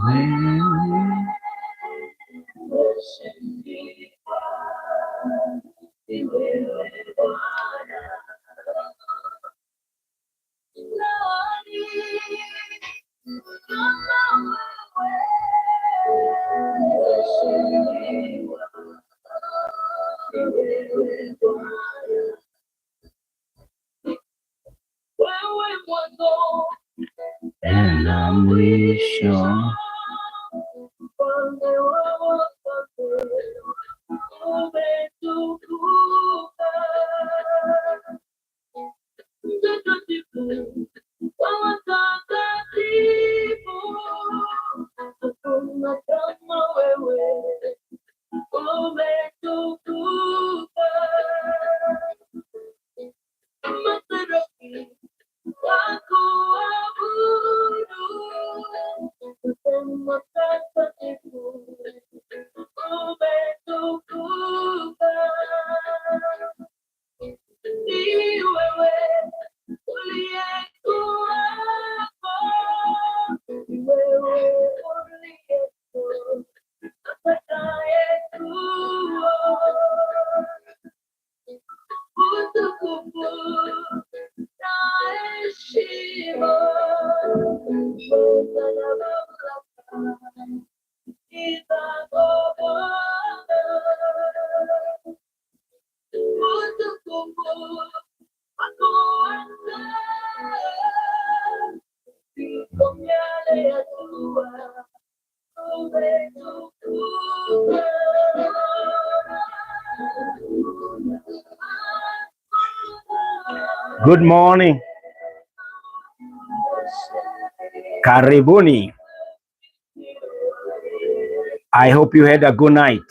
And I'm sure good morning. Karibuni. I hope you had a good night.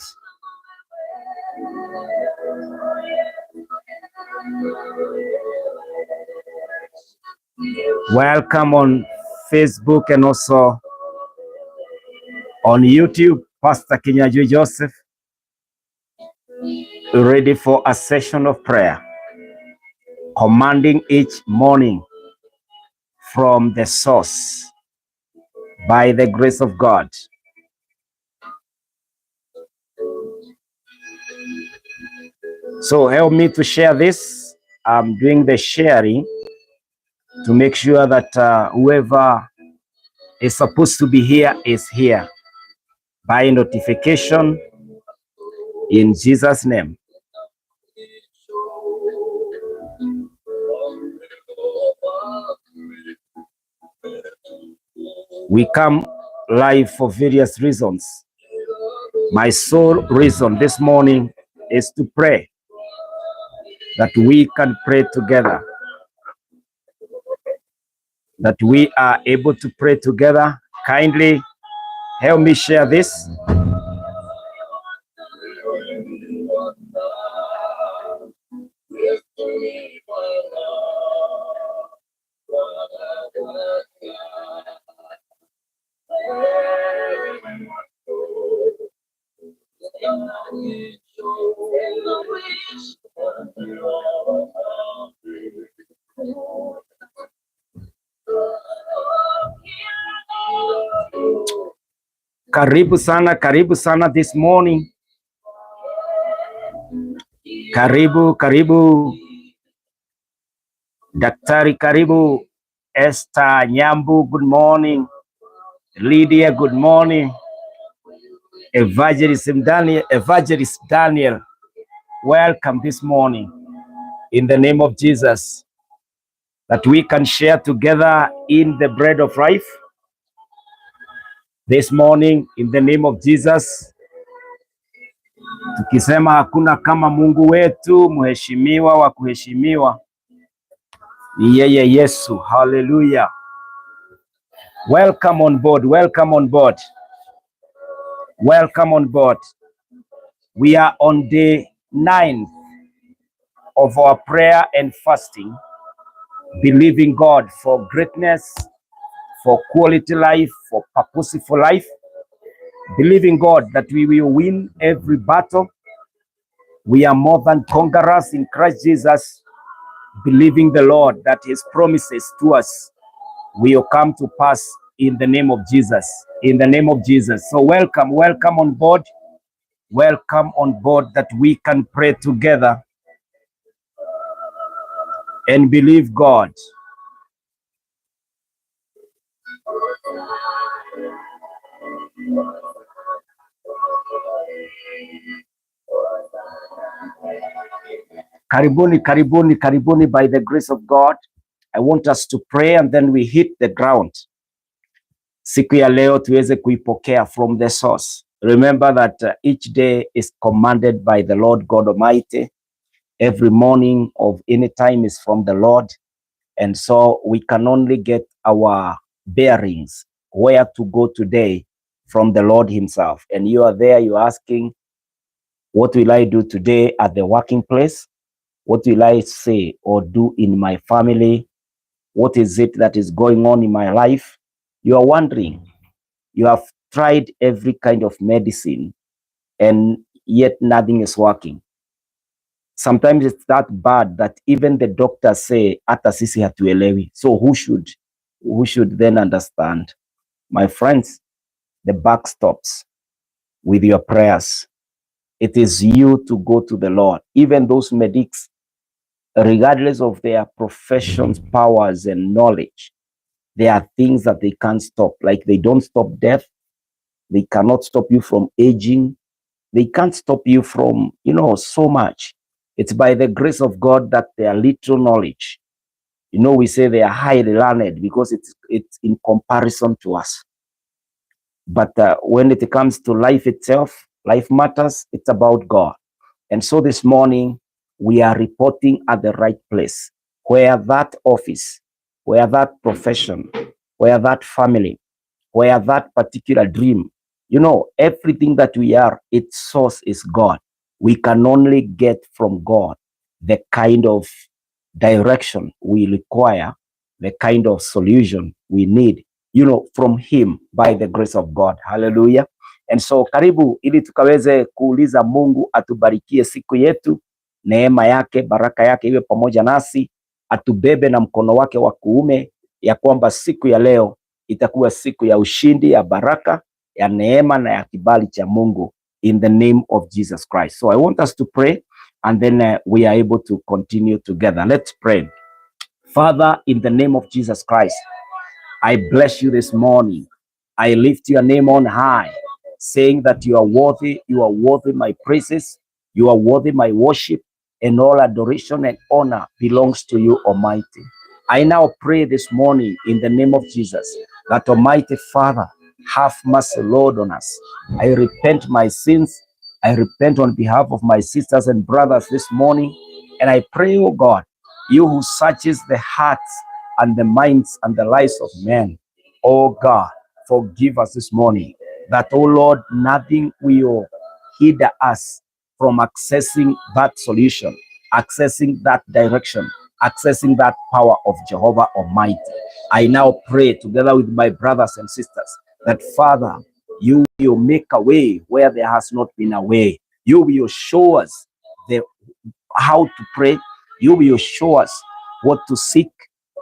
Welcome on Facebook and also on YouTube. Pastor Kinyanjui Joseph, ready for a session of prayer, commanding each morning from the source by the grace of God. So help me to share this. I'm doing the sharing to make sure that whoever is supposed to be here is here by notification in Jesus' name. We come live for various reasons. My sole reason this morning is to pray, that we can pray together, that we are able to pray together. Kindly help me share this. Karibu sana this morning. Karibu. Daktari karibu. Esther Nyambu, good morning. Lydia, good morning. Evangelist Daniel, welcome this morning in the name of Jesus, that we can share together in the bread of life this morning in the name of Jesus, tukisema hakuna kama Mungu wetu, mheshimiwa wa kuheshimiwa ni yeye Yesu. Hallelujah. Welcome on board. We are on day 9 of our prayer and fasting, believing God for greatness, for quality life, for purposeful life, believing God that we will win every battle. We are more than conquerors in Christ Jesus, believing the Lord that his promises to us will come to pass in the name of Jesus. in the name of Jesus. So welcome on board. Welcome on board that we can pray together and believe God. Karibuni by the grace of God. I want us to pray and then we hit the ground. Siku ya leo tuweze kuipokea from the source. Remember that each day is commanded by the Lord God Almighty. Every morning of any time is from the Lord. And so we can only get our bearings, where to go today, from the Lord himself. And you are there, you're asking, what will I do today at the working place? What will I say or do in my family? What is it that is going on in my life? You are wondering. You have tried every kind of medicine and yet nothing is working. Sometimes it's that bad that even the doctors say, hata sisi hatuelewi. So who should then understand? My friends, the buck stops with your prayers. It is you to go to the Lord. Even those medics, regardless of their professions, powers, and knowledge, there are things that they can't stop. Like they don't stop death. They cannot stop you from aging. They can't stop you from, so much. It's by the grace of God that they are little knowledge. We say they are highly learned because it's in comparison to us. But when it comes to life itself, life matters, it's about God. And so this morning, we are reporting at the right place, where that office, where that profession, where that family, where that particular dream, everything that we are, its source is God. We can only get from God the kind of direction we require, the kind of solution we need, from him by the grace of God. Hallelujah. And so karibu ili tukaweze kuuliza Mungu atubarikie siku yetu, neema yake, baraka yake iwe pamoja nasi, atubebe na mkono wake wa kuume, ya kwamba siku ya leo itakuwa siku ya ushindi, ya baraka, ya neema na ya kibali cha Mungu, in the name of Jesus Christ. So I want us to pray and then we are able to continue together. Let's pray. Father, in the name of Jesus Christ, I bless you this morning. I lift your name on high, saying that you are worthy my praises, you are worthy my worship, and all adoration and honor belongs to you, Almighty. I now pray this morning in the name of Jesus that, Almighty Father, have mercy, Lord, on us. I repent my sins. I repent on behalf of my sisters and brothers this morning. And I pray, oh God, you who searches the hearts and the minds and the lives of men, oh God, forgive us this morning, that, oh Lord, nothing will hinder us from accessing that solution, accessing that direction, accessing that power of Jehovah Almighty. I now pray together with my brothers and sisters that, Father, you will make a way where there has not been a way. You will show us how to pray. You will show us what to seek,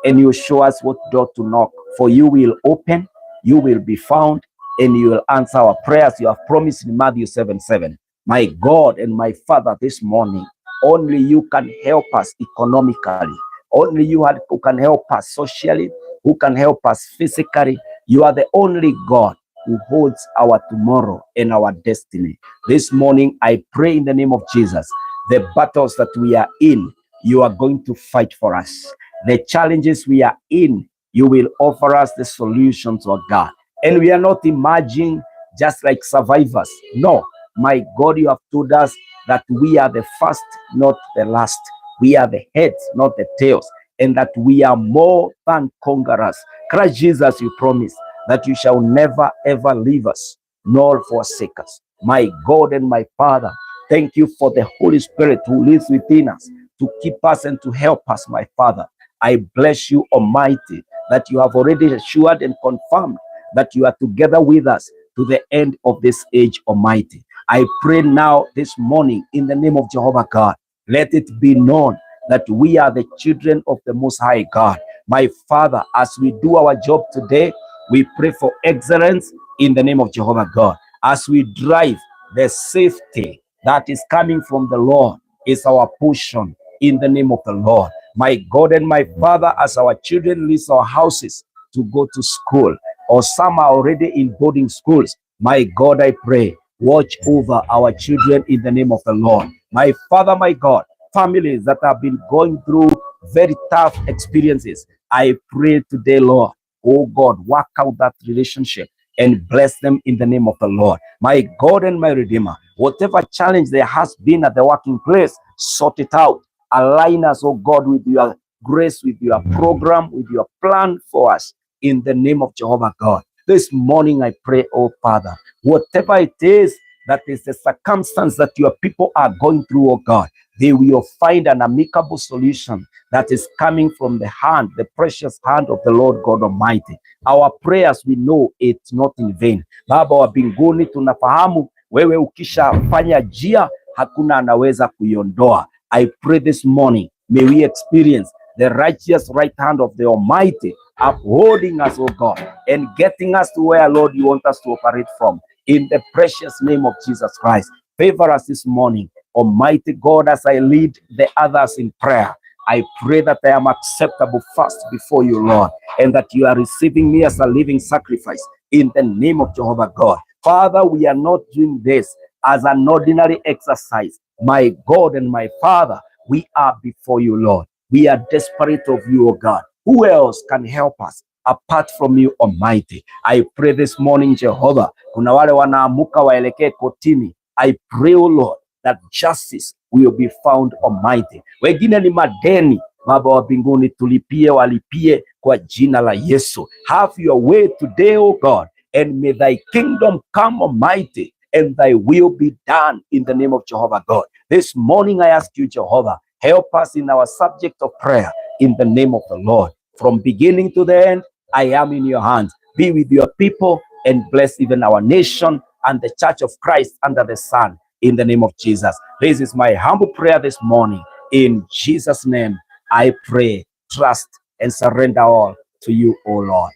and you show us what door to knock. For you will open, you will be found, and you will answer our prayers. You have promised in Matthew 7:7. My God and my Father, this morning, only you can help us economically. Only you who can help us socially, who can help us physically. You are the only God who holds our tomorrow and our destiny. This morning, I pray in the name of Jesus, the battles that we are in, you are going to fight for us. The challenges we are in, you will offer us the solutions, oh God. And we are not emerging just like survivors. No, my God, you have told us that we are the first, not the last. We are the heads, not the tails. And that we are more than conquerors. Christ Jesus, you promise that you shall never ever leave us, nor forsake us. My God and my Father, thank you for the Holy Spirit who lives within us to keep us and to help us, my Father. I bless you, Almighty, that you have already assured and confirmed that you are together with us to the end of this age, Almighty. I pray now this morning in the name of Jehovah God, let it be known that we are the children of the Most High God. My Father, as we do our job today, We pray for excellence in the name of Jehovah God. As we drive, the safety that is coming from the Lord is our portion in the name of the Lord. My God and my Father, as our children leave our houses to go to school, or some are already in boarding schools, my God, I pray, watch over our children in the name of the Lord. My Father, my God, families that have been going through very tough experiences, I pray today, Lord, oh God, work out that relationship and bless them in the name of the Lord. My God and my Redeemer, whatever challenge there has been at the working place, sort it out. Align us, oh God, with your grace, with your program, with your plan for us in the name of Jehovah God. This morning I pray, oh Father, whatever it is that is the circumstance that your people are going through, oh God, they will find an amicable solution that is coming from the hand, the precious hand of the Lord God Almighty. Our prayers, we know it's not in vain. Baba wa mbinguni, tunafahamu wewe ukishafanya njia hakuna anaweza kuiondoa. I pray this morning, may we experience the righteous right hand of the Almighty upholding us, oh God, and getting us to where, Lord, you want us to operate from. In the precious name of Jesus Christ, favor us this morning. Almighty God, as I lead the others in prayer, I pray that I am acceptable first before you, Lord, and that you are receiving me as a living sacrifice in the name of Jehovah God. Father, we are not doing this as an ordinary exercise. My God and my Father, we are before you, Lord. We are desperate of you, O God. Who else can help us apart from you, Almighty? I pray this morning, Jehovah, kuna wale wanaamuka waelekee kotini. I pray, O Lord, that justice will be found, Almighty. Wengine ni madeni, Baba wa mbinguni, tulipie, walipie kwa jina la Yesu. Have your way today, O God, and may thy kingdom come, Almighty, and thy will be done in the name of Jehovah God. This morning I ask you, Jehovah, help us in our subject of prayer in the name of the Lord. From beginning to the end, I am in your hands. Be with your people and bless even our nation and the church of Christ under the sun in the name of Jesus. This is my humble prayer this morning. In Jesus' name, I pray, trust, and surrender all to you, O Lord.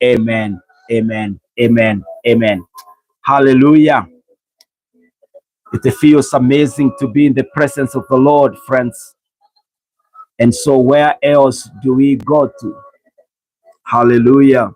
Amen, amen, amen, amen. Hallelujah. It feels amazing to be in the presence of the Lord, friends. And so where else do we go to? Hallelujah.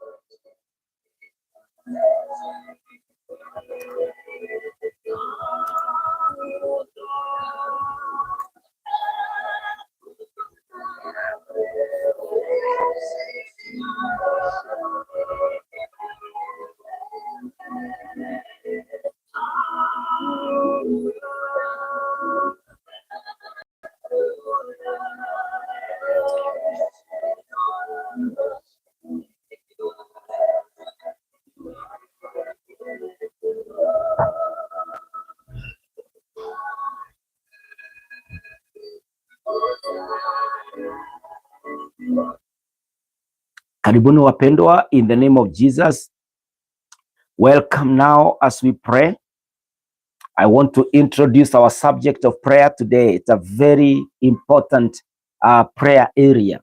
Karibuni wapendwa, in the name of Jesus. Welcome now as we pray. I want to introduce our subject of prayer today. It's a very important prayer area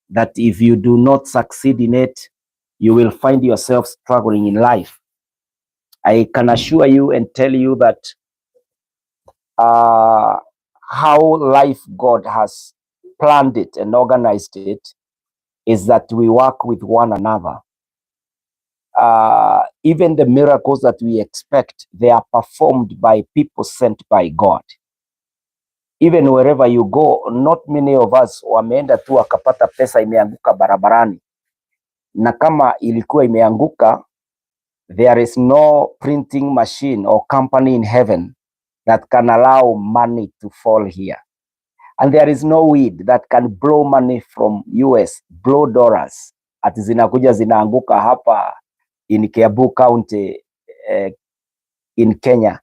that if you do not succeed in it, you will find yourself struggling in life. I can assure you and tell you that how life God has planned it and organized it is that we work with one another. Even the miracles that we expect, they are performed by people sent by God. Even wherever you go, not many of us wameenda tu wakapata pesa imeanguka barabarani, na kama ilikuwa imeanguka, there is no printing machine or company in heaven that can allow money to fall here. And there is no weed that can blow money from US, blow dollars, ati zinakuja zinaanguka hapa in Kiambu County in Kenya,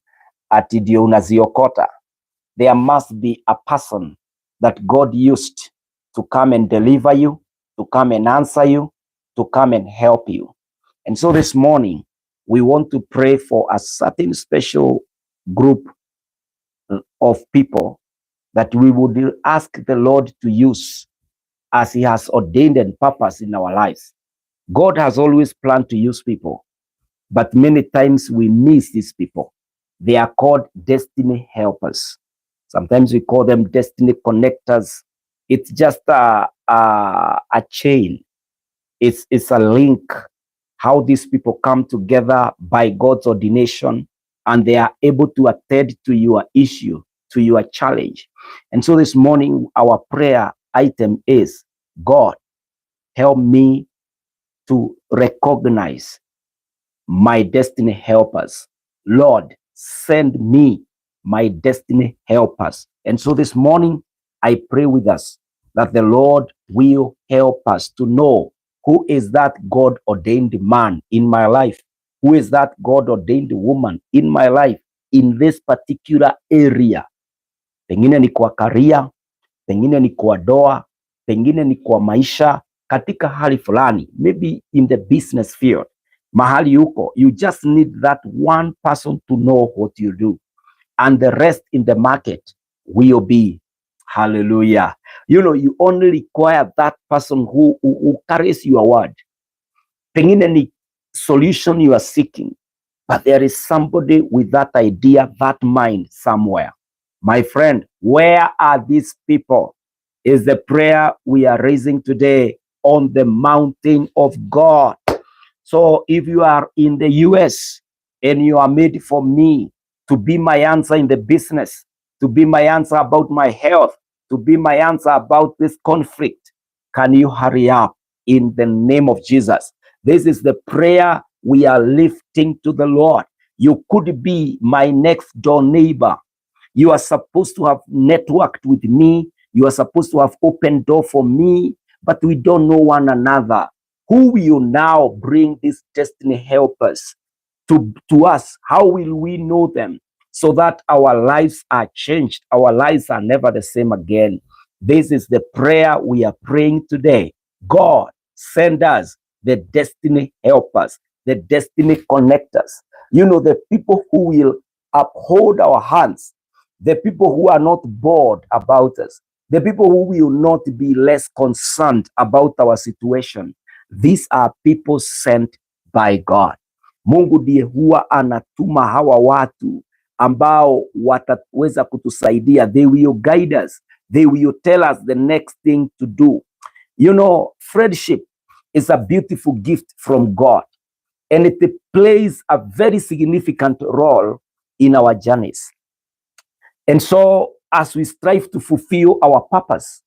ati ndio unaziokota. There must be a person that God used to come and deliver you, to come and answer you, to come and help you. And so this morning, we want to pray for a certain special group of people that we would ask the Lord to use as he has ordained and purpose in our lives. God has always planned to use people, but many times we miss these people. They are called destiny helpers. Sometimes we call them destiny connectors. It's just a chain. It's a link. How these people come together by God's ordination, and they are able to attend to your issue, to your challenge. And so this morning, our prayer item is, God, help me to recognize my destiny helpers. Lord, send me my destiny helpers. And so this morning, I pray with us that the Lord will help us to know who is that God ordained man in my life, who is that God ordained woman in my life in this particular area. Pengine ni kwa career, pengine ni kwa doa, pengine ni kwa maisha, katika hali fulani, maybe in the business field, mahali yuko, you just need that one person to know what you do, and the rest in the market will be, hallelujah. You know, you only require that person who carries your word. Pengine ni solution you are seeking, but there is somebody with that idea, that mind somewhere. My friend, where are these people? Is the prayer we are raising today on the mountain of God. So if you are in the US and you are made for me to be my answer in the business, to be my answer about my health, to be my answer about this conflict, can you hurry up in the name of Jesus? This is the prayer we are lifting to the Lord. You could be my next door neighbor. You are supposed to have networked with me. You are supposed to have opened door for me, but we don't know one another. Who will now bring these destiny helpers to us? How will we know them so that our lives are changed? Our lives are never the same again. This is the prayer we are praying today. God, send us the destiny helpers, the destiny connectors. You know, the people who will uphold our hands, the people who are not bored about us, the people who will not be less concerned about our situation. These are people sent by God. Mungu ndiye huwa anatuma hawa watu ambao wataweza kutusaidia. They will guide us. They will tell us the next thing to do. You know, friendship is a beautiful gift from God, and it plays a very significant role in our journeys. And so, as we strive to fulfill our purpose,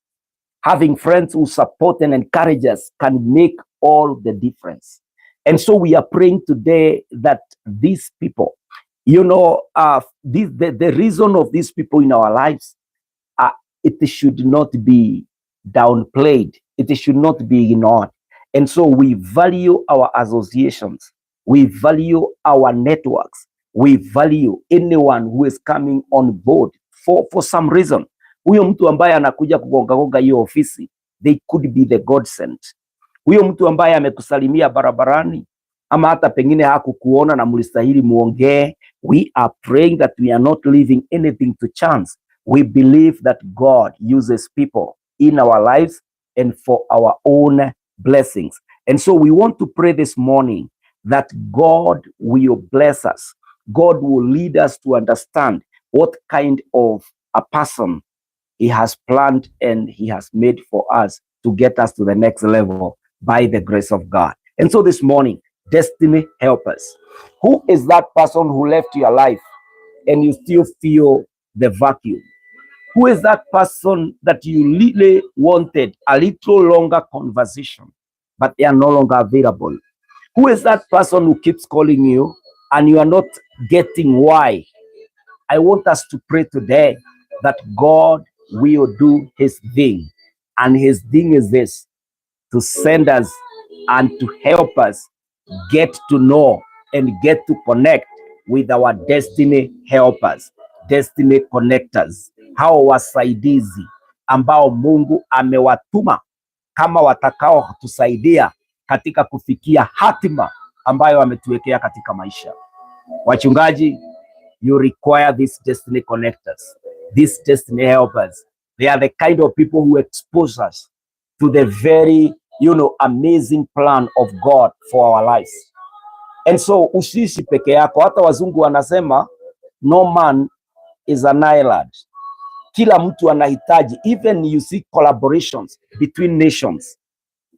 having friends who support and encourage us can make all the difference. And so we are praying today that these people, you know, the reason of these people in our lives, it should not be downplayed. It should not be ignored. And so we value our associations. We value our networks. We value anyone who is coming on board for some reason. Huyo mtu ambaye anakuja kugonga hiyo ofisi, they could be the God sent. Huyo mtu ambaye amekusalimia barabarani ama hata pengine hakukuona na mlistahili muongee, we are praying that we are not leaving anything to chance. We believe that God uses people in our lives and for our own blessings. And so we want to pray this morning that God will bless us. God will lead us to understand what kind of a person He has planned and He has made for us to get us to the next level by the grace of God. And so this morning, destiny helpers. Who is that person who left your life and you still feel the vacuum? Who is that person that you really wanted a little longer conversation, but they are no longer available? Who is that person who keeps calling you and you are not getting why? I want us to pray today that God will do His thing. And His thing is this: to send us and to help us get to know and get to connect with our destiny helpers, destiny connectors, hao wasaidizi ambao Mungu amewatuma kama watakao tusaidia katika kufikia hatima ambayo ametuwekea katika maisha. Wachungaji, you require these destiny connectors, these destiny helpers. They are the kind of people who expose us to the very amazing plan of God for our lives. And so usiishi peke yako. Hata wazungu wanasema no man is an island. Kila mtu anahitaji, even you see collaborations between nations.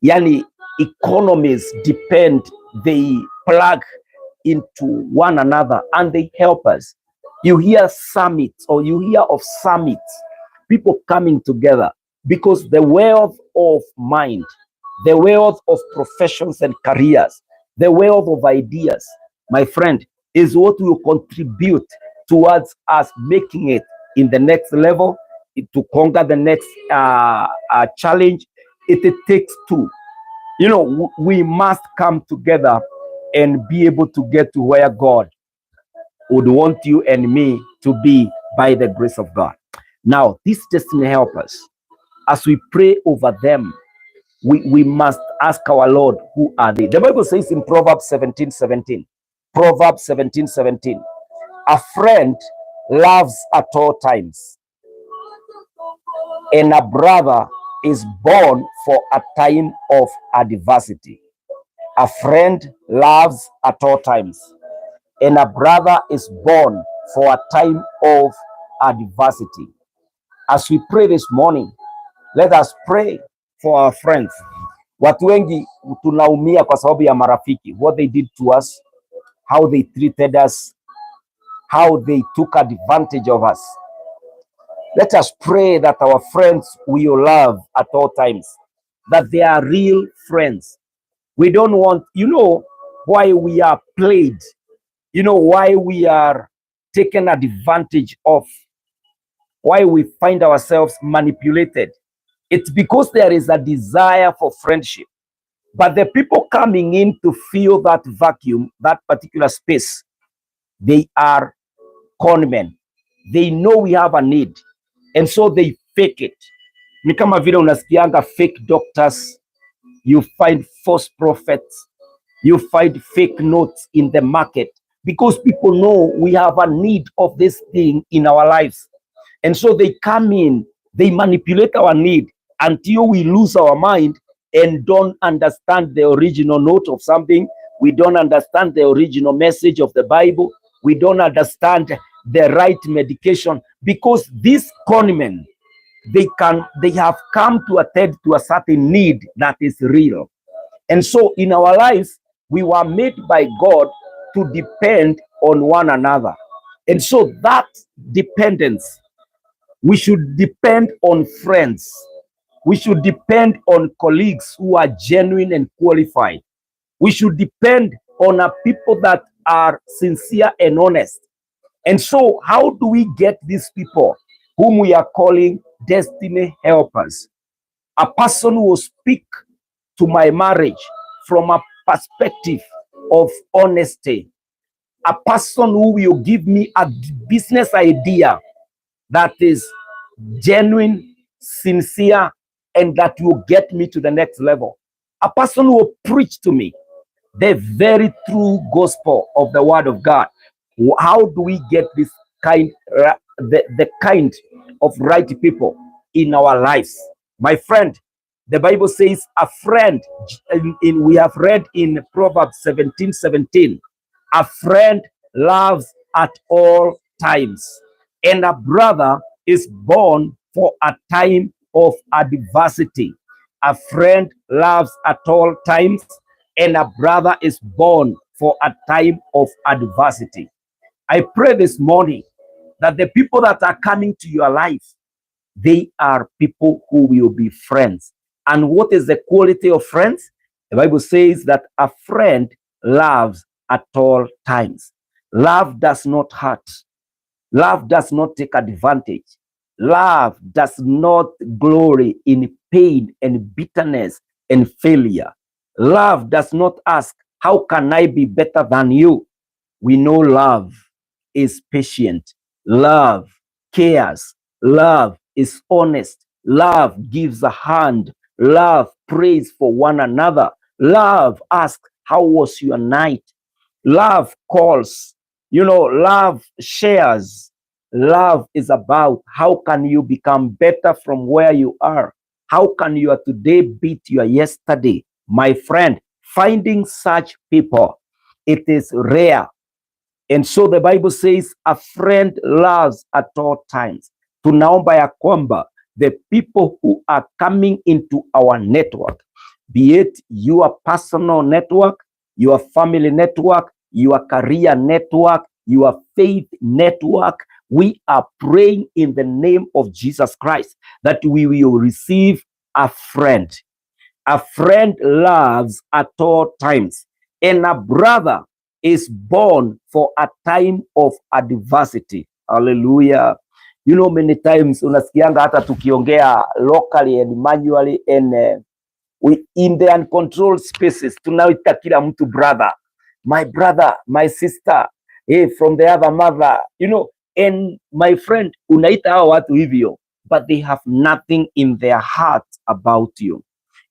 Yani economies depend, they plug into one another and they help us. You hear summits, or you hear of summits, people coming together because the wealth of mind, the wealth of professions and careers, the wealth of ideas, my friend, is what will contribute towards us making it in the next level, to conquer the next challenge. It takes two. We must come together and be able to get to where God would want you and me to be by the grace of God. Now, this destiny helpers, as we pray over them, we must ask our Lord, who are they? The Bible says in Proverbs 17:17, Proverbs 17:17, a friend loves at all times, and a brother is born for a time of adversity. A friend loves at all times, and a brother is born for a time of adversity. As we pray this morning, let us pray for our friends. Watu wengi tunaumia kwa sababu ya marafiki, what they did to us, how they treated us, how they took advantage of us. Let us pray that our friends will love at all times, that they are real friends. We don't want, why we are played, why we are taken advantage of, why we find ourselves manipulated. It's because there is a desire for friendship. But the people coming in to fill that vacuum, that particular space, they are conmen. They know we have a need, and so they fake it. Ni kama vile unasikianga fake doctors, you find false prophets, you find fake notes in the market, because people know we have a need of this thing in our lives. And so they come in, they manipulate our need until we lose our mind and don't understand the original note of something. We don't understand the original message of the Bible. We don't understand the right medication, because these conmen, they have come to attend to a certain need that is real. And so in our lives, we were made by God to depend on one another. And so that dependence, we should depend on friends. We should depend on colleagues who are genuine and qualified. We should depend on people that are sincere and honest. And so how do we get these people whom we are calling destiny helpers? A person who will speak to my marriage from a perspective of honesty. A person who will give me a business idea that is genuine, sincere, and that will get me to the next level. A person who will preach to me the very true gospel of the word of God. How do we get this kind, the kind of right people in our lives? My friend, the Bible says a friend, we have read in Proverbs 17:17, a friend loves at all times, and a brother is born for a time of adversity. A friend loves at all times, and a brother is born for a time of adversity. I pray this morning that the people that are coming to your life, they are people who will be friends. And what is the quality of friends? The Bible says that a friend loves at all times. Love does not hurt. Love does not take advantage. Love does not glory in pain and bitterness and failure. Love does not ask, how can I be better than you? We know love is patient. Love cares. Love is honest. Love gives a hand. Love prays for one another. Love asks, how was your night? Love calls. Love shares. Love is about how can you become better from where you are. How can your today beat your yesterday? My friend, finding such people, it is rare. And so the Bible says a friend loves at all times. Tunaomba ya kwamba the people who are coming into our network, be it your personal network, your family network, your career network, your faith network, we are praying in the name of Jesus Christ that we will receive a friend. A friend loves at all times, and a brother is born for a time of adversity. Hallelujah. You know, many times unasikianga hata tukiongea locally and manually and we in the uncontrolled spaces tunaita kila mtu brother, my sister, hey, from the other mother, you know, and my friend, unaita hao watu hivyo, but they have nothing in their heart about you.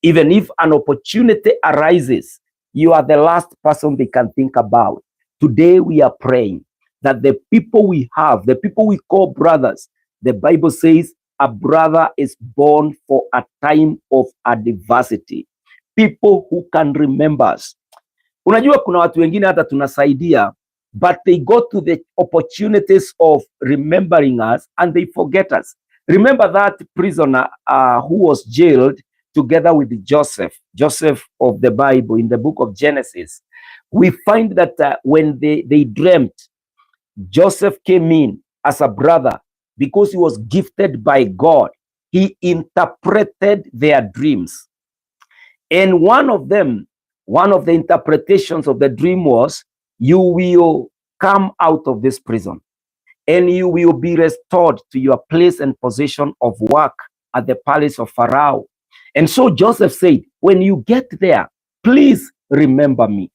Even if an opportunity arises, you are the last person they can think about. Today we are praying that the people we have, the people we call brothers, the Bible says a brother is born for a time of adversity. People who can remember us. Unajua kuna watu wengine hata tunasaidia, but they go to the opportunities of remembering us and they forget us. Remember that prisoner who was jailed together with Joseph of the Bible in the book of Genesis. We find that when they dreamt, Joseph came in as a brother because he was gifted by God. He interpreted their dreams. And one of the interpretations of the dream was, you will come out of this prison and you will be restored to your place and position of work at the palace of Pharaoh. And so Joseph said, when you get there, please remember me.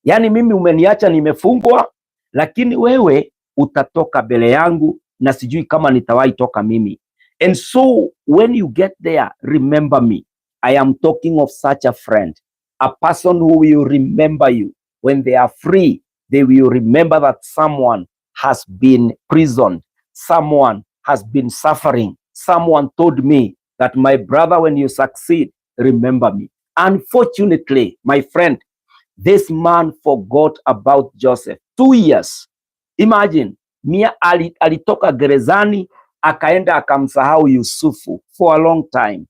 Yani mimi umeniacha nimefungwa, lakini wewe utatoka mbele yangu na sijui kama nitawahi toka mimi. And so when you get there, remember me. I am talking of such a friend, a person who will remember you. When they are free, they will remember that someone has been prisoned, someone has been suffering. Someone told me that, my brother, when you succeed, remember me. Unfortunately, my friend, this man forgot about Joseph. 2 years. Imagine, Mia alitoka gerezani, akaenda akamsahau Yusufu for a long time.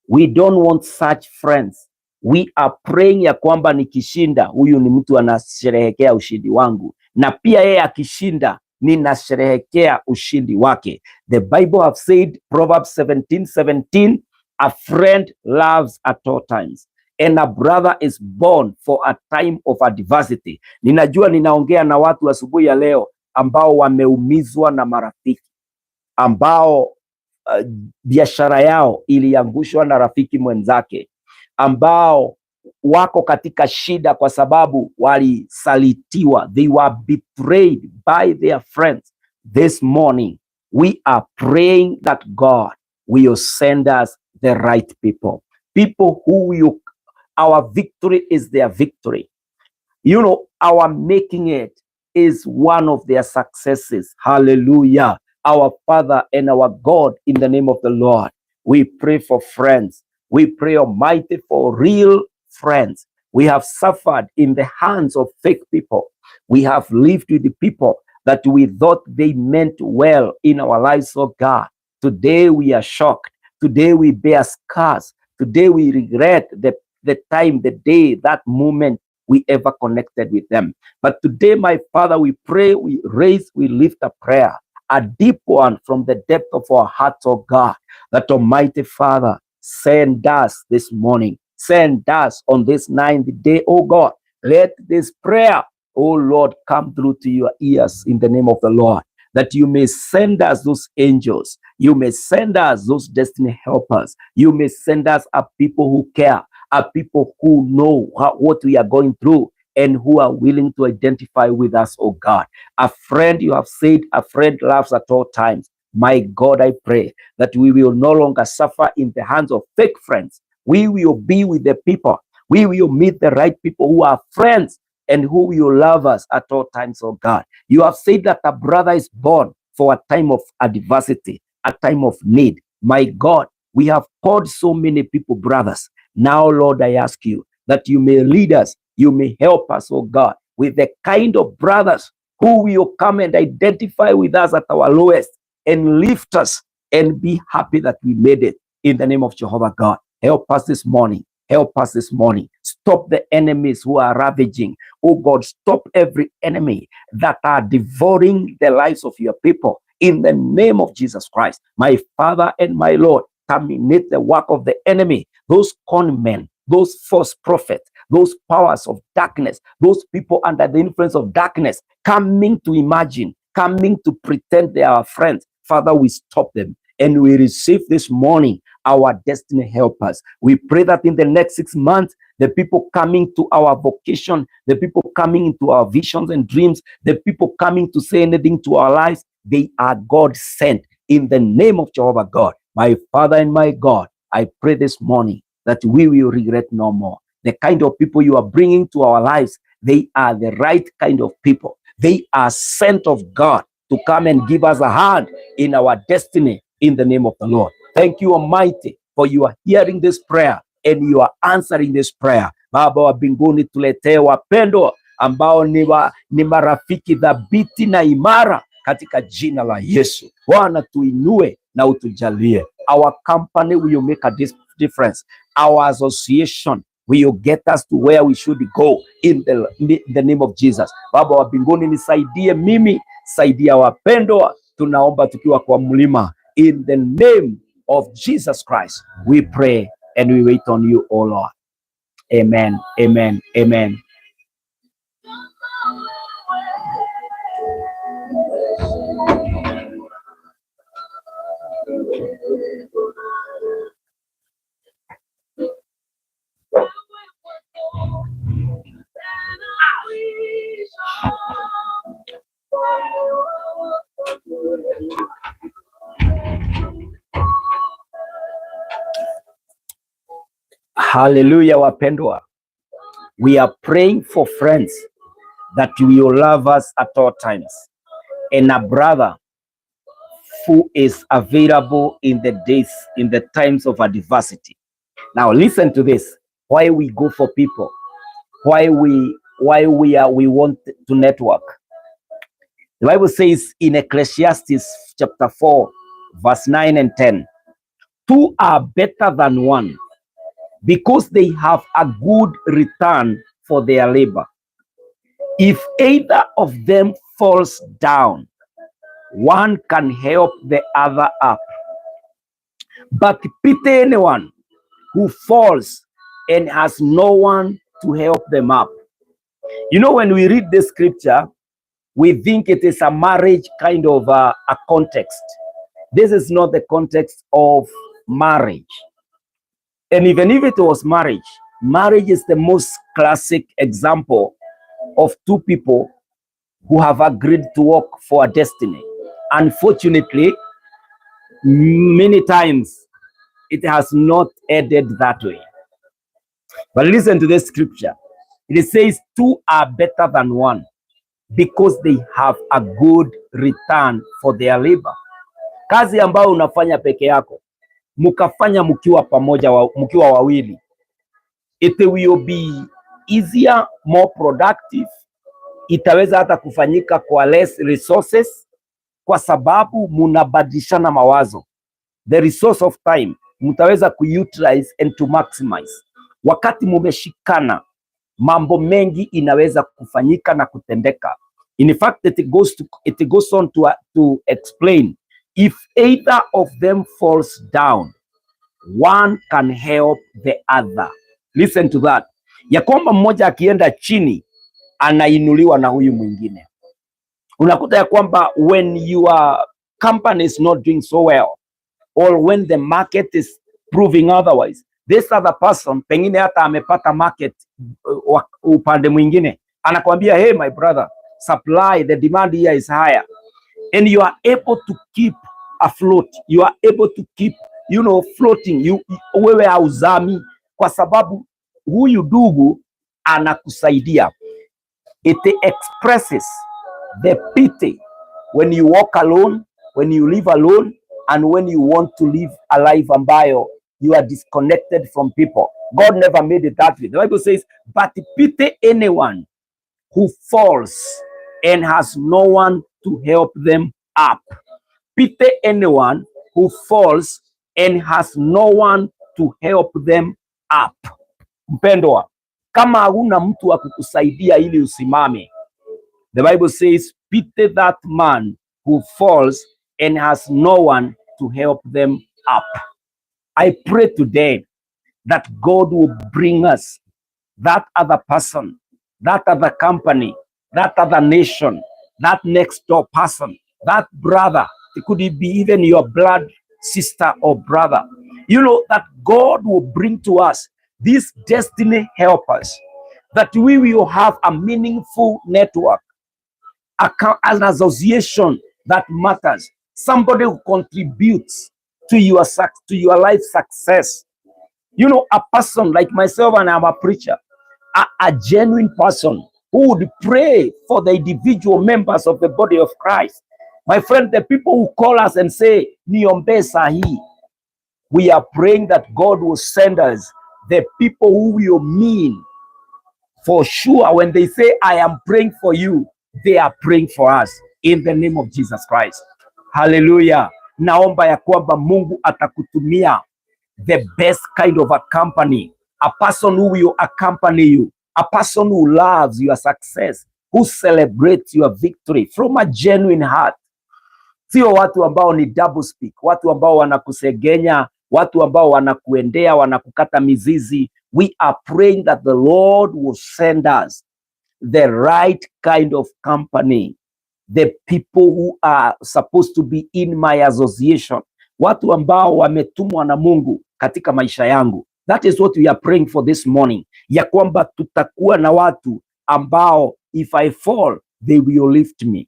We don't want such friends. We are praying ya kwamba nikishinda, huyu ni mtu anasherehekea ushindi wangu, na pia yeye akishinda ninasherehekea ushindi wake. The Bible have said, Proverbs 17:17, a friend loves at all times and a brother is born for a time of adversity. Ninajua ninaongea na watu asubuhi ya leo ambao wameumizwa na marafiki, ambao biashara yao iliangushwa na rafiki mwenzake, ambao wako katika shida kwa sababu walisalitiwa. They were betrayed by their friends. This morning we are praying that God will send us the right people, people who will, our victory is their victory. You know, our making it is one of their successes. Hallelujah. Our Father and our God, in the name of the Lord, we pray for friends. We pray, Almighty, for real friends. We have suffered in the hands of fake people. We have lived with the people that we thought they meant well in our lives, oh God. Today we are shocked. Today we bear scars. Today we regret the time, the day, that moment we ever connected with them. But today, my Father, we pray, we raise, we lift a prayer, a deep one from the depth of our hearts, oh God, that Almighty Father, send us this morning, send us on this 9th day, oh God. Let this prayer, oh Lord, come through to your ears in the name of the Lord, that you may send us those angels, you may send us those destiny helpers, you may send us a people who care, a people who know what we are going through and who are willing to identify with us, oh God. A friend, you have said, a friend loves at all times. My God, I pray that we will no longer suffer in the hands of fake friends. We will be with the people. We will meet the right people who are friends and who will love us at all times, oh God. You have said that a brother is born for a time of adversity, a time of need. My God, We have called so many people brothers. Now, Lord, I ask you that you may lead us, you may help us, oh God, with the kind of brothers who will come and identify with us at our lowest and lift us and be happy that we made it. In the name of Jehovah God, help us this morning. Help us this morning. Stop the enemies who are ravaging. Oh God, stop every enemy that are devouring the lives of your people. In the name of Jesus Christ, my Father and my Lord, terminate the work of the enemy, those con men, those false prophets, those powers of darkness, those people under the influence of darkness, coming to imagine, coming to pretend they are friends. Father, we stop them and we receive this morning our destiny helpers. We pray that in the next 6 months, the people coming to our vocation, the people coming into our visions and dreams, the people coming to say anything to our lives, they are God sent in the name of Jehovah God. My Father and my God, I pray this morning that we will regret no more. The kind of people you are bringing to our lives, they are the right kind of people. They are sent of God to come and give us a hand in our destiny in the name of the Lord. Thank you, Almighty, for you are hearing this prayer and you are answering this prayer. Baba wa mbinguni, tuletee wapendwa ambao ni marafiki dhabiti na imara katika jina la Yesu. Bwana, tuinue na utujalie. Our company will make a difference. Our association will get us to where we should go in the name of Jesus. Baba wa mbinguni, nisaidie mimi, saidia wapendwa, tunaomba tukiwa kwa mlima. In the name of Jesus Christ, we pray and we wait on you, O Lord. Amen, amen, amen. Hallelujah, wapendwa. We are praying for friends that will love us at all times, and a brother who is available in the times of adversity. Now listen to this. Why we go for people, why we want to network. The Bible says in Ecclesiastes chapter 4 verse 9 and 10, 2 are better than 1, because they have a good return for their labor. If either of them falls down, one can help the other up. But pity anyone who falls and has no one to help them up. You know, when we read this scripture, we think it is a marriage kind of a context. This is not the context of marriage. And even if it was marriage, marriage is the most classic example of two people who have agreed to work for a destiny. Unfortunately, many times it has not ended that way. But listen to this scripture. It says 2 are better than 1, because they have a good return for their labor. Kazi ambayo unafanya peke yako, mukafanya mkiwa pamoja, mkiwa wawili, it will be easier, more productive. Itaweza hata kufanyika kwa less resources, kwa sababu munabadilishana mawazo. The resource of time mtaweza kuutilize and to maximize. Wakati mumeshikana, mambo mengi inaweza kufanyika na kutendeka. In fact, it goes on to explain, if either of them falls down, one can help the other. Listen to that. Ya kwamba mmoja akienda chini, anainuliwa na huyu mwingine. Unakuta ya kwamba when your company is not doing so well, or when the market is proving otherwise, this other person pengine hata amepata market upande mwingine, anakwambia, hey my brother, supply, the demand here is higher, and you are able to keep afloat, you are able to keep, floating. Wewe hauzami kwa sababu huyu ndugu anakusaidia. It expresses the pity when you walk alone, when you live alone, and when you want to live a life ambayo you are disconnected from people. God never made it that way. The Bible says, but pity anyone who falls and has no one to help them up. Pity anyone who falls and has no one to help them up. Mpendwa, kama huna mtu wa kukusaidia ili usimame, the Bible says, pity that man who falls and has no one to help them up. I pray today that God will bring us that other person, that other company, that other nation, that next door person, that brother. It could be even your blood sister or brother. You know, that God will bring to us these destiny helpers, that we will have a meaningful network, an association that matters, somebody who contributes to your life success. You know, a person like myself, and I'm a preacher, a genuine person who would pray for the individual members of the body of Christ. My friend, the people who call us and say, niombe sahi, we are praying that God will send us the people who will mean for sure when they say, I am praying for you, they are praying for us in the name of Jesus Christ. Hallelujah. Naomba ya kwamba Mungu atakutumia the best kind of a company, a person who will accompany you, a person who loves your success, who celebrates your victory from a genuine heart. Sio watu ambao ni double speak, watu ambao wanakusegenya, watu ambao wanakuendea, wanakukata mizizi. We are praying that the Lord will send us the right kind of company, the people who are supposed to be in my association, watu ambao wametumwa na Mungu katika maisha yangu. That is what we are praying for this morning, ya kwamba tutakuwa na watu ambao if I fall, they will lift me.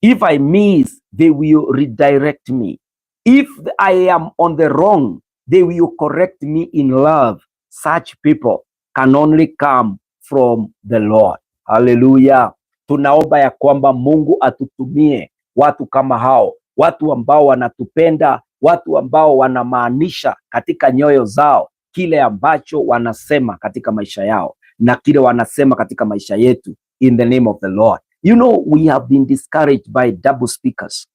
If I miss, they will redirect me. If I am on the wrong, they will correct me in love. Such people can only come from the Lord. Hallelujah. Tunaomba ya kwamba Mungu atutumie watu kama hao, watu ambao wanatupenda, watu ambao wanamaanisha katika nyoyo zao kile ambacho wanasema katika maisha yao na kile wanasema katika maisha yetu, in the name of the Lord. You know, we have been discouraged by double speakers.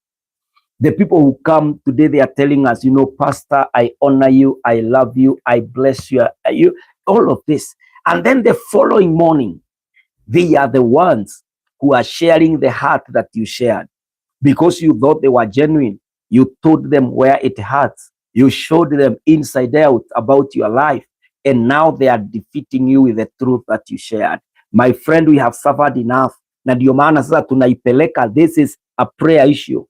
The people who come today, they are telling us, you know, Pastor, I honor you, I love you, I bless you, all of this. And then the following morning, they are the ones who are sharing the heart that you shared. Because you thought they were genuine, you told them where it hurts. You showed them inside out about your life. And now they are defeating you with the truth that you shared. My friend, we have suffered enough. Na ndio maana sasa tunaipeleka, this is a prayer issue.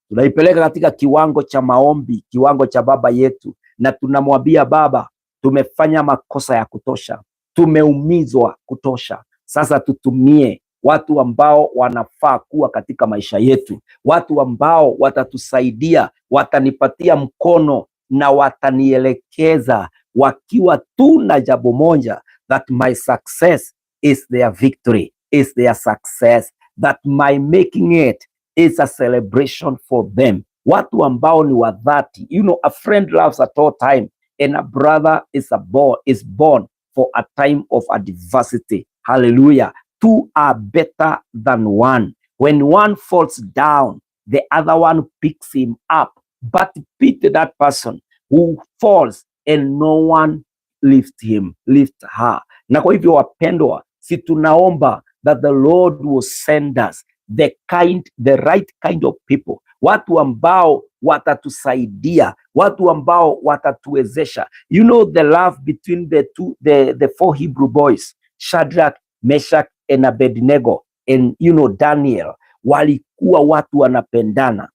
Tunaipeleka katika kiwango cha maombi, kiwango cha Baba yetu. Na tunamwambia Baba, tumefanya makosa ya kutosha. Tumeumizwa kutosha. Sasa tutumie watu ambao wanafaa kuwa katika maisha yetu. Watu ambao watatusaidia, watanipatia mkono na watanielekeza wakiwa tu na jambo moja, that my success is their victory, is their success, that my making it is a celebration for them. Watu ambao ni wa dhati. You know, a friend loves at all time and a brother is born for a time of adversity. Hallelujah. Two are better than one. When one falls down, the other one picks him up. But pity that person who falls and no one lifts him, lifts her. Na kwa hivyo wapendwa, si tunaomba that the Lord will send us the right kind of people. Watu ambao watatusaidia, watu ambao watatuwezesha. You know the love between the four Hebrew boys, Shadrach, Meshach and Abednego, and you know Daniel, walikuwa watu wanapendana,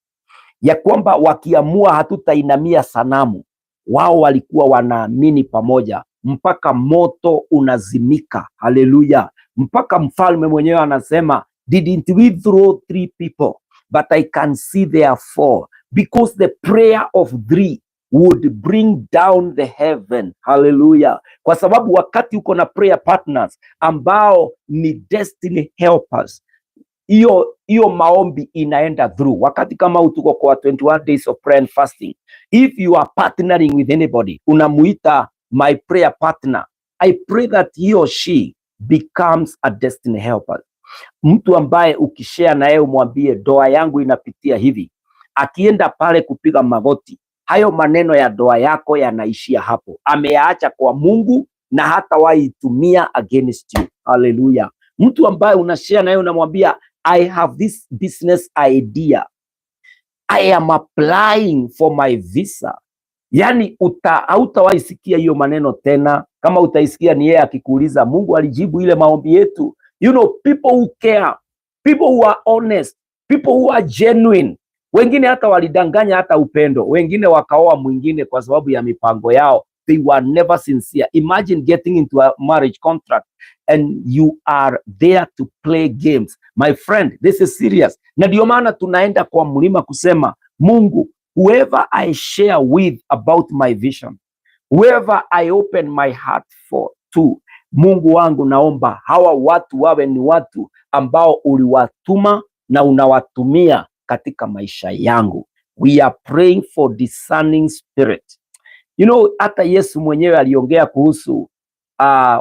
ya kwamba wakiamua hatutainamia sanamu, wao walikuwa wanaamini pamoja mpaka moto unazimika. Haleluya. Mpaka mfalme mwenyewe anasema, didn't we throw 3 people, but I can see there are 4, because the prayer of 3 would bring down the heaven. Hallelujah. Kwa sababu wakati uko na prayer partners ambao ni destiny helpers, hiyo maombi inaenda through. Wakati kama utuko kwa 21 days of prayer and fasting, if you are partnering with anybody, unamuita my prayer partner, I pray that he or she becomes a destiny helper. Mtu ambaye ukishare na yeye umwambie doa yangu inapitia hivi, akienda pale kupiga magoti, hayo maneno ya doa yako yanaishia hapo, ameyaacha kwa Mungu na hata waitumia against you. Hallelujah. Mtu ambaye unashare na yeye unamwambia I have this business idea, I am applying for my visa, yani hautawahi sikia hiyo maneno tena. Kama utaisikia ni yeye akikuuliza, Mungu alijibu ile maombi yetu. You know, people who care, people who are honest, people who are genuine. Wengine hata walidanganya hata upendo, wengine wakaoa mwingine kwa sababu ya mipango yao. They were never sincere. Imagine getting into a marriage contract and you are there to play games. My friend, this is serious. Na ndio maana tunaenda kwa mlima kusema, Mungu, whoever I share with about my vision, whoever I open my heart for to, Mungu wangu, naomba hawa watu wawe ni watu ambao uliwatuma na unawatumia katika maisha yangu. We are praying for discerning spirit. You know, hata Yesu mwenyewe aliongea kuhusu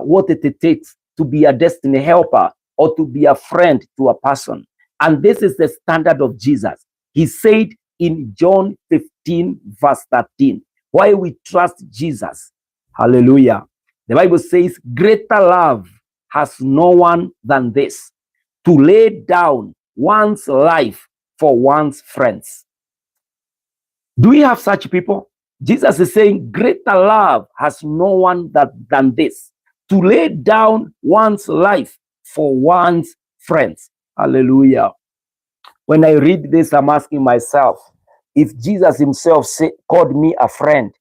what it takes to be a destiny helper or to be a friend to a person. And this is the standard of Jesus. He said in John 15 verse 13, why we trust Jesus. Hallelujah. The Bible says, greater love has no one than this, to lay down one's life for one's friends. Do we have such people? Jesus is saying, greater love has no one than this, to lay down one's life for one's friends. Hallelujah. When I read this, I'm asking myself, if Jesus himself called me a friend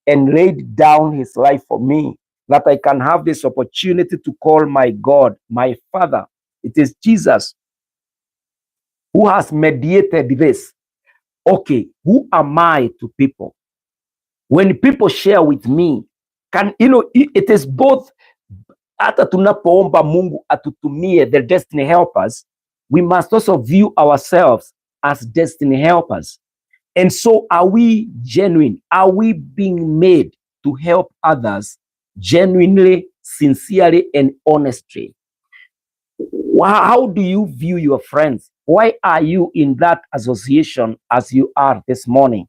and laid down his life for me, that I can have this opportunity to call my God, my Father. It is Jesus who has mediated this. Okay, who am I to people? When people share with me, it is both. Hata tunapoomba Mungu atutumie the destiny helpers, we must also view ourselves as destiny helpers. And so are we genuine? Are we being made to help others genuinely, sincerely, and honestly? How do you view your friends? Why are you in that association as you are this morning?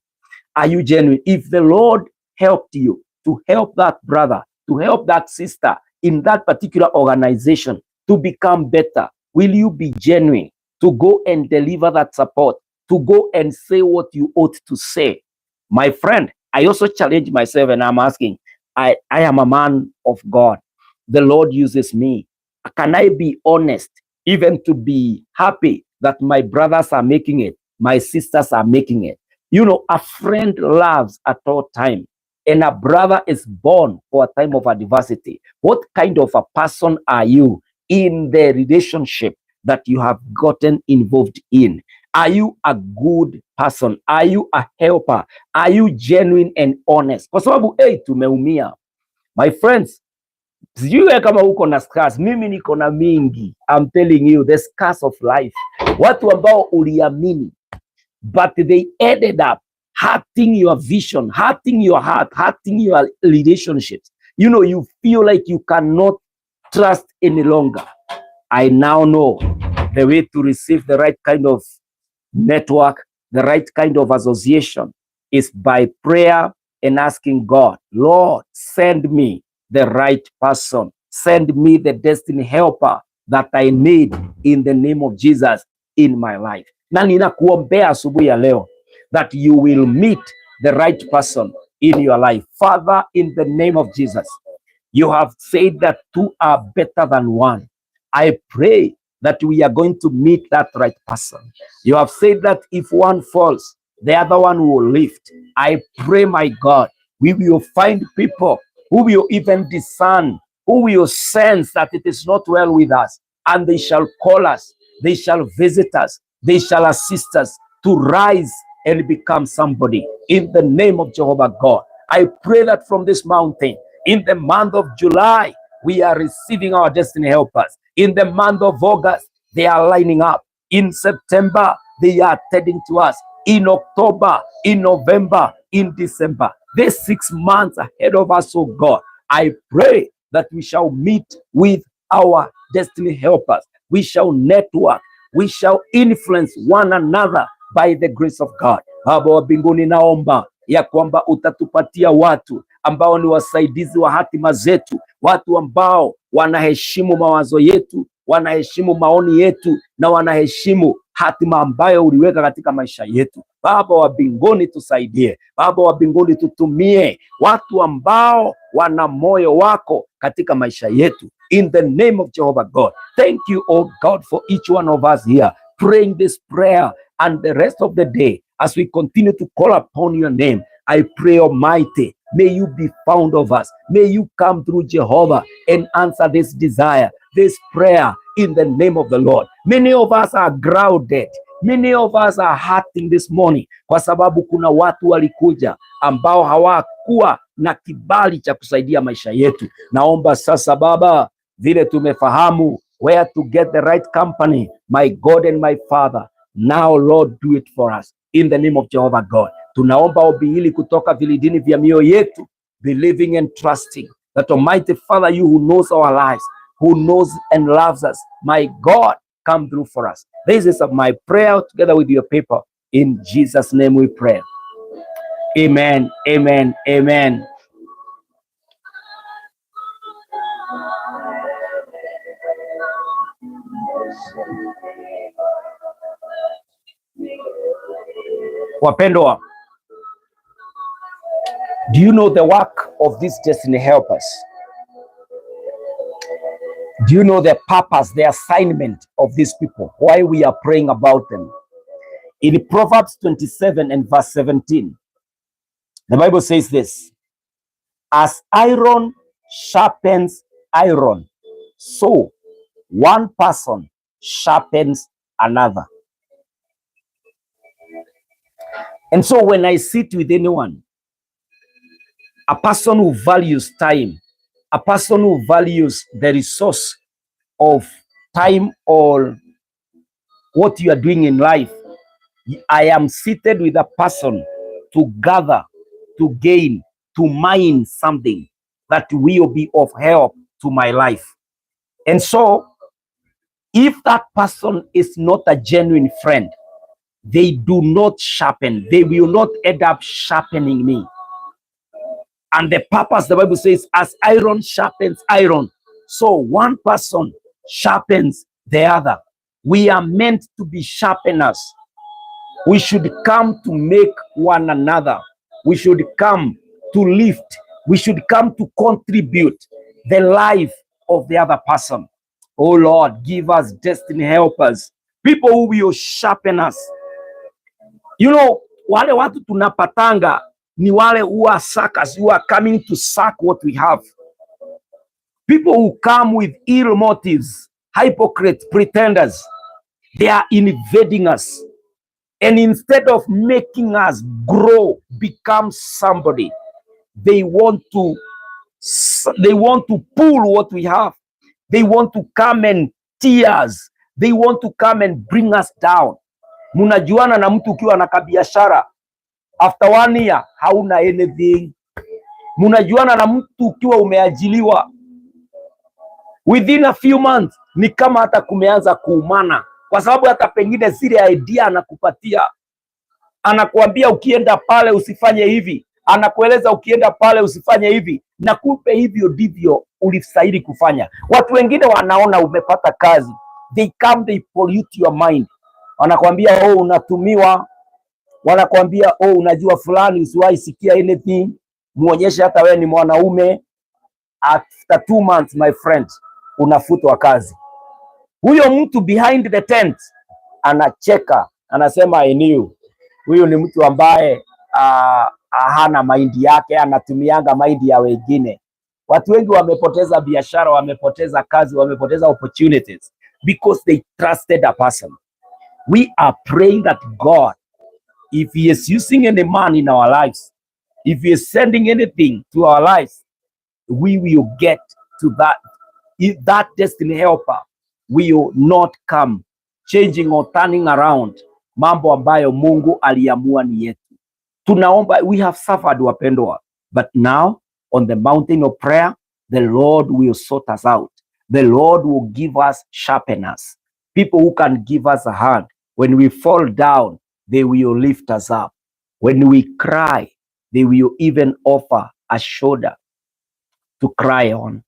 Are you genuine? If the Lord helped you to help that brother, to help that sister in that particular organization to become better, will you be genuine to go and deliver that support, to go and say what you ought to say? My friend, I also challenge myself and I'm asking, I am a man of God. The Lord uses me. Can I be honest, even to be happy that my brothers are making it, my sisters are making it? You know, a friend loves at all time, and a brother is born for a time of adversity. What kind of a person are you in the relationship that you have gotten involved in? Are you a good person? Are you a helper? Are you genuine and honest? Kwa sababu tumeumia. My friends, sijui kama uko na scars, mimi niko na mingi. I'm telling you, the scars of life. Watu ambao uliamini, but they ended up hurting your vision, hurting your heart, hurting your relationships. You know, you feel like you cannot trust any longer. I now know the way to receive the right kind of network, the right kind of association is by prayer and asking God, Lord, send me the right person. Send me the destiny helper that I need in the name of Jesus in my life. Na ninakuombea asubuhi ya leo that you will meet the right person in your life. Father, in the name of Jesus, you have said that two are better than one. I pray that we are going to meet that right person. You have said that if one falls, the other one will lift. I pray, my God, we will find people who will even discern, who will sense that it is not well with us, and they shall call us, they shall visit us, they shall assist us to rise and become somebody. In the name of Jehovah God, I pray that from this mountain, in the month of July, we are receiving our destiny helpers. In the month of August, they are lining up. In September, they are attending to us. In October, in November, in December, these 6 months ahead of us, oh God, I pray that we shall meet with our destiny helpers. We shall network. We shall influence one another by the grace of God. Baba wa mbinguni, naomba ya kwamba utatupatia watu ambao ni wasaidizi wa hatima zetu, watu ambao wanaheshimu mawazo yetu, wanaheshimu maoni yetu, na wanaheshimu hatima ambayo uliweka katika maisha yetu. Baba wa mbinguni, tusaidie. Baba wa mbinguni, tutumie watu ambao wana moyo wako katika maisha yetu. In the name of Jehovah God. Thank you, oh God, for each one of us here praying this prayer and the rest of the day as we continue to call upon your name. I pray, Almighty, may you be found of us. May you come through, Jehovah, and answer this desire, this prayer in the name of the Lord. Many of us are grounded. Many of us are hurting this morning kwa sababu kuna watu walikuja ambao hawakuwa na kibali cha kusaidia maisha yetu. Naomba sasa Baba, vile tumefahamu where to get the right company, my God and my Father, now Lord, do it for us in the name of Jehovah God. Tunaomba ombi hili kutoka vilidini vya mioyo yetu, believing and trusting that Almighty Father, you who knows our lives, who knows and loves us, my God, come through for us. This is my prayer together with your people. In Jesus' name we pray. Amen, amen, amen. Wapendwa, do you know the work of these destiny helpers? Do you know the purpose, the assignment of these people? Why we are praying about them? In Proverbs 27 and verse 17, the Bible says this: as iron sharpens iron, so one person sharpens another. And so when I sit with anyone, a person who values time, a person who values the resource of time or what you are doing in life, I am seated with a person to gather, to gain, to mine something that will be of help to my life. And so, if that person is not a genuine friend, they do not sharpen. They will not end up sharpening me. And the purpose, the Bible says, as iron sharpens iron, so one person sharpens the other. We are meant to be sharpeners. We should come to make one another. We should come to lift. We should come to contribute the life of the other person. Oh Lord, give us destiny helpers, people who will sharpen us. You know, wale watu tunapatanga ni wale who are suckers, who are coming to suck what we have. People who come with ill motives, hypocrites, pretenders, they are invading us. And instead of making us grow, become somebody, they want to pull what we have. They want to come and tear us. They want to come and bring us down. Munajuana na mtu ukiwa na kabiashara, after 1 year hauna anything. Munajuana na mtu ukiwa umeajiliwa, within a few months ni kama hata kumeanza kuumana, kwa sababu hata pengine zile idea anakupatia, anakuambia ukienda pale usifanye hivi, anakueleza ukienda pale usifanye hivi, na kumbe hivyo ndivyo ulistahili kufanya. Watu wengine wanaona umepata kazi, they come, they pollute your mind. Wanakuambia oh, unatumiwa. Wanakuambia oh, unajua fulani, usiwahi sikia anything, muonyeshe hata wewe ni mwanaume. After 2 months, my friend, unafutwa kazi. Huyo mtu behind the tent anacheka, anasema I knew. Huyo ni mtu ambaye hana maindi yake, anatumianga maindi ya wengine. Watu wengi wamepoteza biashara, wamepoteza kazi, wamepoteza opportunities because they trusted a person. We are praying that God, if he is using any man in our lives, if he is sending anything to our lives, we will get to that. If that destiny helper will not come changing or turning around mambo ambayo Mungu aliamua ni yetu. Tunaomba, we have suffered wapendwa, but now on the mountain of prayer, the Lord will sort us out. The Lord will give us sharpeners, people who can give us a hand. When we fall down, they will lift us up. When we cry, they will even offer a shoulder to cry on.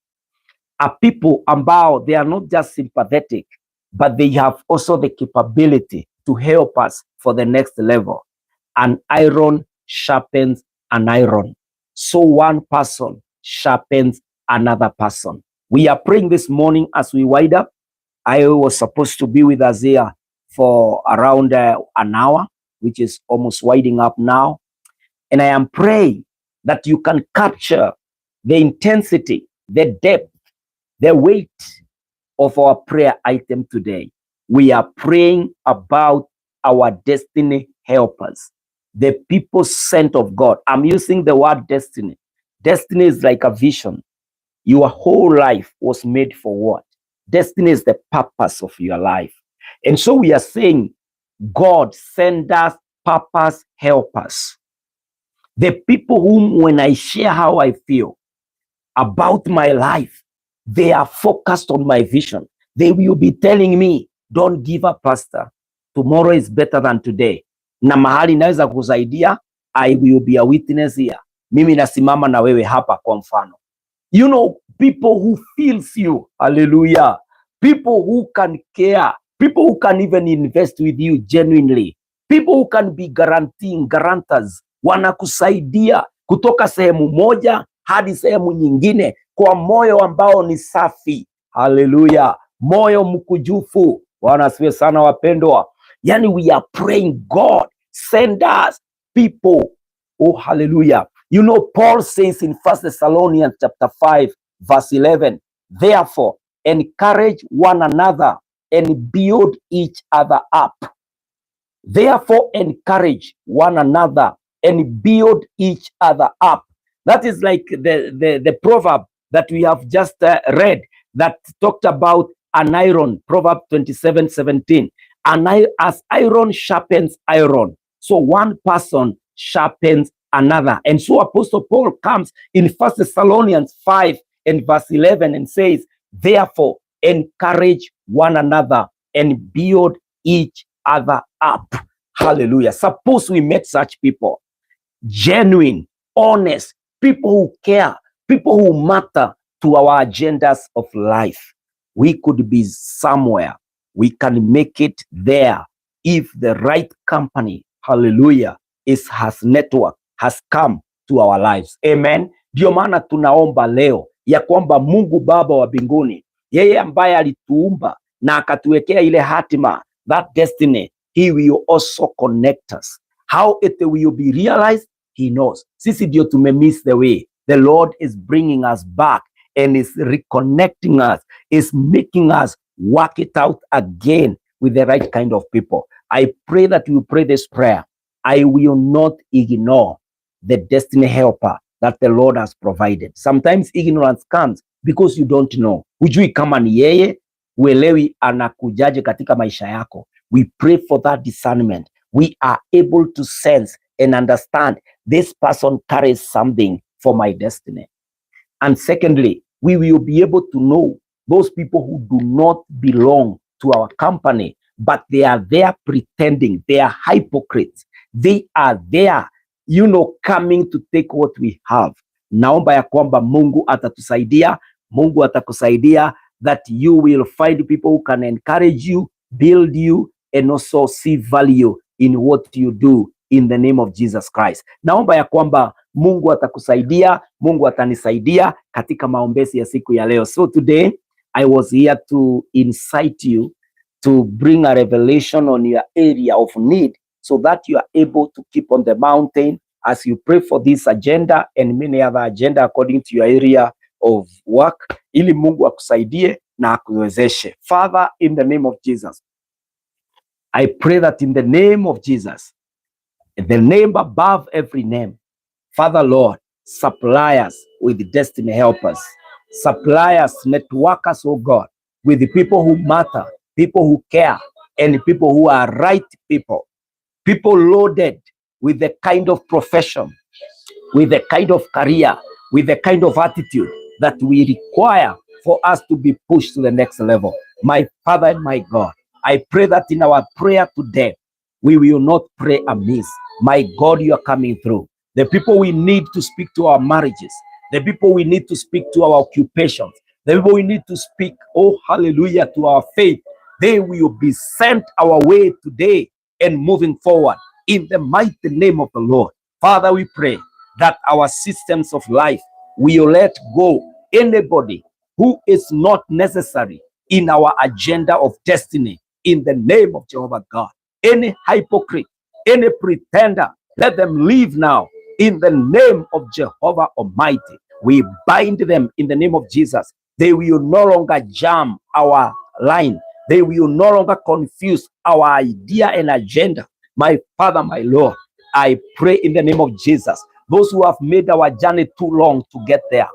A people ambao they are not just sympathetic, but they have also the capability to help us for the next level. An iron sharpens an iron. So one person sharpens another person. We are praying this morning as we wind up. I was supposed to be with us here for around an hour, which is almost winding up now. And I am praying that you can capture the intensity, the depth, the weight of our prayer item today. We are praying about our destiny helpers, the people sent of God. I'm using the word destiny. Destiny is like a vision. Your whole life was made for what? Destiny is the purpose of your life. And so we are saying, God send us purpose helpers. The people whom, when I share how I feel about my life, they are focused on my vision. They will be telling me, don't give up, pastor. Tomorrow is better than today. Na mahali naweza kusaidia, I will be a witness here. Mimi nasimama na wewe hapa kwa mfano. You know, people who feels you. Hallelujah. People who can care. People who can even invest with you genuinely. People who can be guarantors. Wanakusaidia kutoka sehemu moja hadi sehemu nyingine kwa moyo ambao ni safi. Hallelujah. Moyo mkujufu. Bwana asifiwe sana wapendwa. Yani we are praying, God, send us people. Oh, hallelujah. You know, Paul says in 1 Thessalonians chapter 5, verse 11, therefore, encourage one another and build each other up. Therefore, encourage one another and build each other up. That is like the proverb that we have just read that talked about an iron, Proverb 27:17. As iron sharpens iron, so one person sharpens another. And so Apostle Paul comes in 1 Thessalonians 5 and verse 11 and says, therefore, encourage one another and build each other up. Hallelujah. Suppose we met such people, genuine, honest, people who care, people who matter to our agendas of life. We could be somewhere. We can make it there if the right company, hallelujah, has network, has come to our lives. Amen. Ndio maana tunaomba leo ya kwamba Mungu Baba wa mbinguni, yeye ambaye alituumba na akatuwekea ile hatima, that destiny, he will also connect us. How it will be realized, he knows. Sisi ndio tumemiss the way. The Lord is bringing us back and is reconnecting us, is making us work it out again with the right kind of people. I pray that you pray this prayer. I will not ignore the destiny helper that the Lord has provided. Sometimes ignorance comes because you don't know. Hujui kama ni yeye, uelewi anakujaje katika maisha yako. We pray for that discernment. We are able to sense and understand this person carries something for my destiny. And secondly, we will be able to know those people who do not belong to our company, but they are there pretending. They are hypocrites. They are there, you know, coming to take what we have. Naomba ya kwamba Mungu atatusaidia, Mungu atakusaidia, that you will find people who can encourage you, build you, and also see value in what you do in the name of Jesus Christ. Naomba ya kwamba Mungu atakusaidia, Mungu atanisaidia katika maombezi ya siku ya leo. So today I was here to incite you to bring a revelation on your area of need so that you are able to keep on the mountain as you pray for this agenda and many other agenda according to your area of work, ili Mungu akusaidie na akuwezeshe. Father, in the name of Jesus, I pray that in the name of Jesus, the name above every name, Father Lord, supply us with destiny helpers. Supply us, network us, oh God, with the people who matter, people who care, and people who are right people loaded with the kind of profession, with the kind of career, with the kind of attitude that we require for us to be pushed to the next level. My Father and my God, I pray that in our prayer today, we will not pray amiss. My God, you are coming through. The people we need to speak to our marriages, the people we need to speak to our occupations, the people we need to speak, oh hallelujah, to our faith, they will be sent our way today and moving forward in the mighty name of the Lord. Father, we pray that our systems of life will let go anybody who is not necessary in our agenda of destiny in the name of Jehovah God. Any hypocrite, any pretender, let them leave now in the name of Jehovah Almighty. We bind them in the name of Jesus. They will no longer jam our line. They will no longer confuse our idea and agenda. My Father, my Lord, I pray in the name of Jesus, those who have made our journey too long to get there,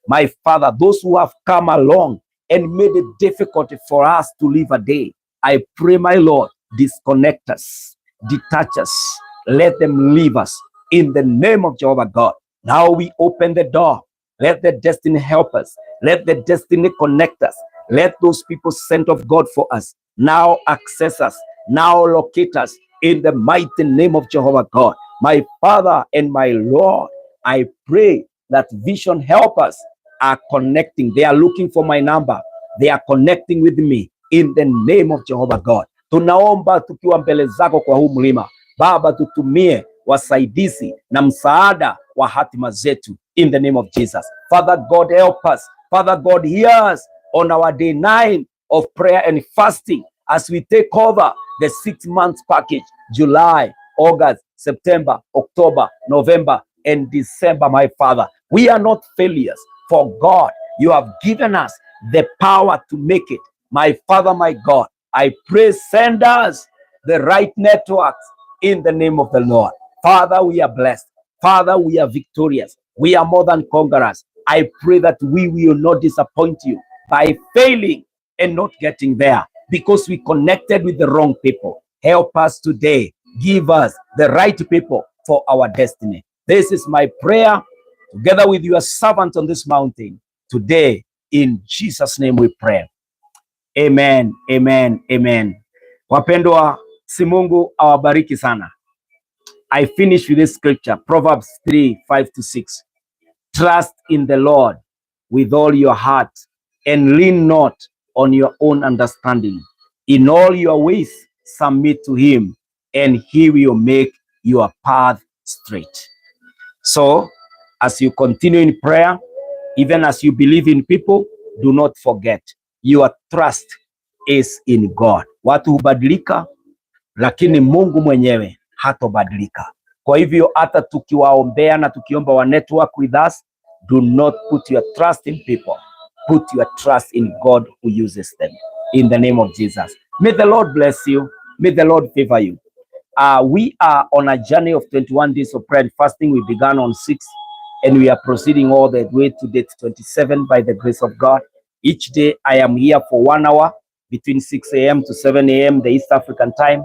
my Father, those who have come along and made it difficult for us to live a day, I pray, my Lord, disconnect us, detach us, let them leave us in the name of Jehovah God. Now we open the door. Let the destiny help us. Let the destiny connect us. Let those people sent of God for us now access us, now locate us in the mighty name of Jehovah God. My Father and my Lord, I pray that vision helpers are connecting. They are looking for my number. They are connecting with me in the name of Jehovah God. Tunaomba tukiwa mbele zako kwa huu mlima. Baba, tutumie wasaidizi na msaada wa hatima zetu in the name of Jesus. Father God, help us. Father God, hear us on our day 9 of prayer and fasting as we take over the 6 months package, July, August, September, October, November, and December, my Father. We are not failures. For God, you have given us the power to make it. My Father, my God, I pray, send us the right networks in the name of the Lord. Father, we are blessed. Father, we are victorious. We are more than conquerors. I pray that we will not disappoint you by failing and not getting there because we connected with the wrong people. Help us today. Give us the right people for our destiny. This is my prayer together with your servant on this mountain today. In Jesus' name we pray. Amen, amen, amen. Wapendwa, si Mungu awabariki sana. I finish with this scripture, Proverbs 3:5-6. Trust in the Lord with all your heart and lean not on your own understanding. In all your ways submit to him and he will make your path straight. So as you continue in prayer, even as you believe in people, do not forget your trust is in God. Watu hubadilika, lakini Mungu mwenyewe hatobadilika. Kwa hivyo hata tukiwaombea na tukiomba wa network with us, do not put your trust in people. Put your trust in God who uses them. In the name of Jesus. May the Lord bless you. May the Lord favor you. We are on a journey of 21 days of prayer and fasting. We began on 6 and we are proceeding all the way to date 27 by the grace of God. Each day I am here for 1 hour between 6 a.m. to 7 a.m. the East African time.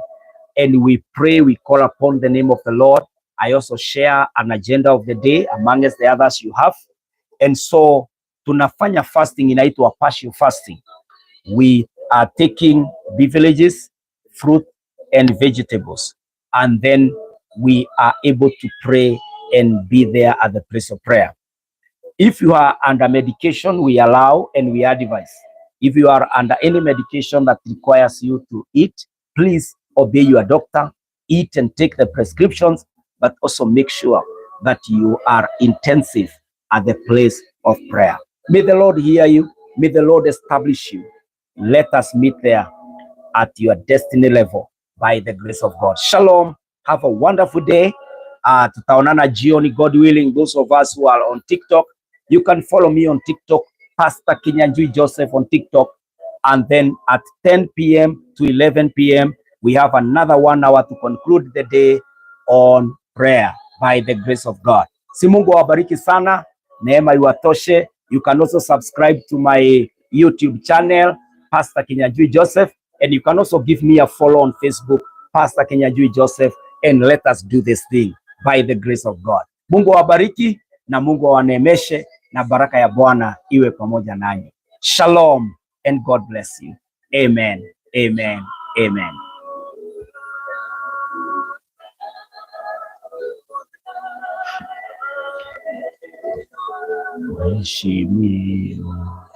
And we pray, we call upon the name of the Lord. I also share an agenda of the day amongst the others you have. And so tunafanya fasting inaitwa partial fasting. We are taking beverages, fruit and vegetables. And then we are able to pray and be there at the place of prayer. If you are under medication, we allow and we advise. If you are under any medication that requires you to eat, please obey your doctor, eat and take the prescriptions, but also make sure that you are intensive at the place of prayer. May the Lord hear you. May the Lord establish you. Let us meet there at your destiny level by the grace of God. Shalom. Have a wonderful day. Tutaonana jioni, God willing. Those of us who are on TikTok, you can follow me on TikTok, Pastor Kinyanjui Joseph on TikTok. And then at 10 p.m. to 11 p.m., we have another 1 hour to conclude the day on prayer by the grace of God. Si Mungu awabariki sana. Neema iwatoshe. You can also subscribe to my YouTube channel, Pastor Kinyanjui Joseph. And you can also give me a follow on Facebook, Pastor Kinyanjui Joseph, and let us do this thing by the grace of God. Mungu awabariki na Mungu awaneemeshe na baraka ya Bwana iwe pamoja nanyi. Shalom and God bless you. Amen. Amen. Amen. Mheshimiwa.